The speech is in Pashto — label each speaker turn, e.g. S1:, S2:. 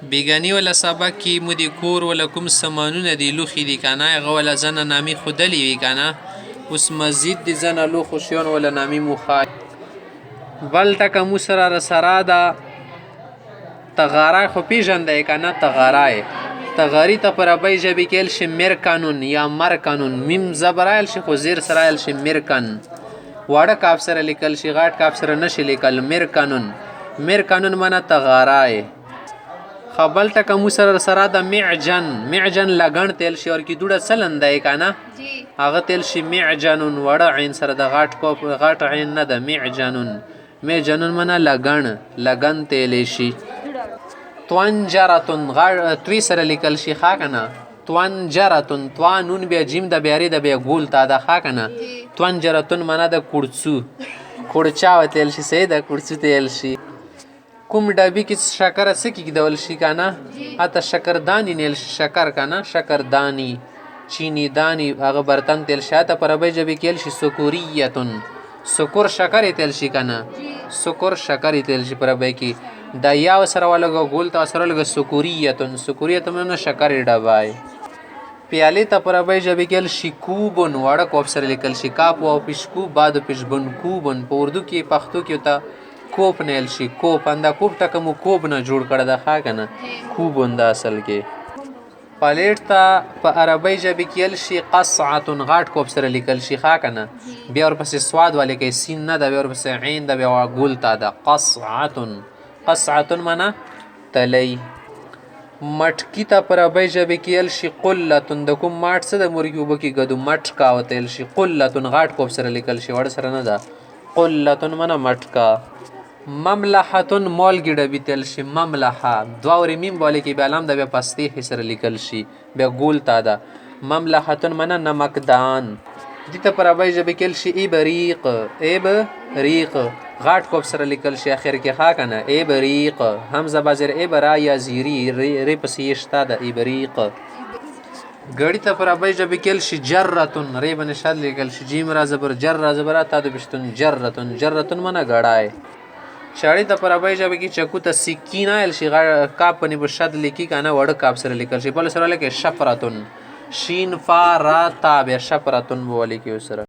S1: بیګاني ولا سبق کې مو د کور ولا کوم سامانونه دي لوښي دي که نه هغه ولا ځنه نامې ښودلې وي که نه اوس مزید د ځنه لوښو شیانو ولا نامې مو ښایي بل ټکه مو سره رسره ده تغاری خو پیژندی که نه تغاری تغاری ته په ربۍ ژبې کې ایل شي مرکنون یا مرکنون میم زبر ایل شي خو زیر سره ایل شي مرکن واړه کاف سره لیکل شي غاټ کاف سره نشي لیکل مرکنون مرکنون منه تغاری خبل ټکه مو سره د معجن معجن لګن تیل شي اور کی دوړه سلندای که نه هغه تیل شي معجنون وړه عین سره د غاټ عین نه ده معجنون معجنون منه لګن تیلی شي طونجرتون توی سره لیکل شي ښه که نه طونجرتون طوا نون بیا جیم د بیا ری د بیا ګول تا ده ښه که نه طونجرتون منه د کورڅو کورچا وتیل شي صحیح ده کورڅو تیل شي کوم ډبي کې شکر څه کېږدول شي که نه هلته شکرداني نیل شي شکر که نه شکرداني چینی دانی هغه برتن تیل شي هلته په ربۍ ژبې کې ایل شي سکوریتون سکور شکر یې تیل شي که نه سکور شکر یې تیل شي په ربۍ کې د یا سره ولګه ګول ته سره لګه سکوریتون سکوریتون نه شکر یې ډبای پیالې ته په ربۍ ژبې کې ایل شي کوبن واړه کوب سره لیکل شي کاپ او پیشکو بعد پیشبن کوبن په اردو کې پښتو کې ته کوپ نیل شي کوپ انده کوپ ټکه مو کوب نه جوړ کړه ده ښه که نه کوبن ده اصل کې پلیټ ته په عربۍ ژبې کې ایل شي قصعتون غاټ کوب سره لیکل شي ښه که نه بیا ورپسې سواد ولیکئ سین نه ده بیا ورپسې عین ده بیا ګول ته ده قصعتون قصعتون منه تلی مټکي ته په ربۍ ژبې کې ایل شي قلتون د کوم ماټ څه د مرګي اوبه کې ګدو مټکا ورته ایل شي قلتون غاټ کوب سره لیکل شي وړ سره نه ده قلتون منه مټکا مملحتون مالګې ډبي تیل شي مملحه دوه ورې میم باندې کې بیا لام ده بیا پستې سره لیکل شي بیا ګول تا ده مملحتون منه نمکدان دې ته په ربۍ ژبې کې ایل شي ایبریق غاټ کوب سره لیکل شي اخر کې ښه که نه ایبریق همزه بازر ایبرا یا زیری ری پسې یې شته ده ایبریق ګړي ته په ربۍ ژبې کې ایل شي جرتون ری به نشاد لیکل شي جیم را زبر جر را زبر تا د بشتون جرتون جرتون منه ګړای شاړې ته په ربۍ ژبې کې چکو ته سکینه ایل شي کاپ په نیبو شد لیکي که نه وړه کاپ سره لیکل شي بل سره لیکئ شفرتون شین فا را تا بیا شفرتون به ولیکي ورسره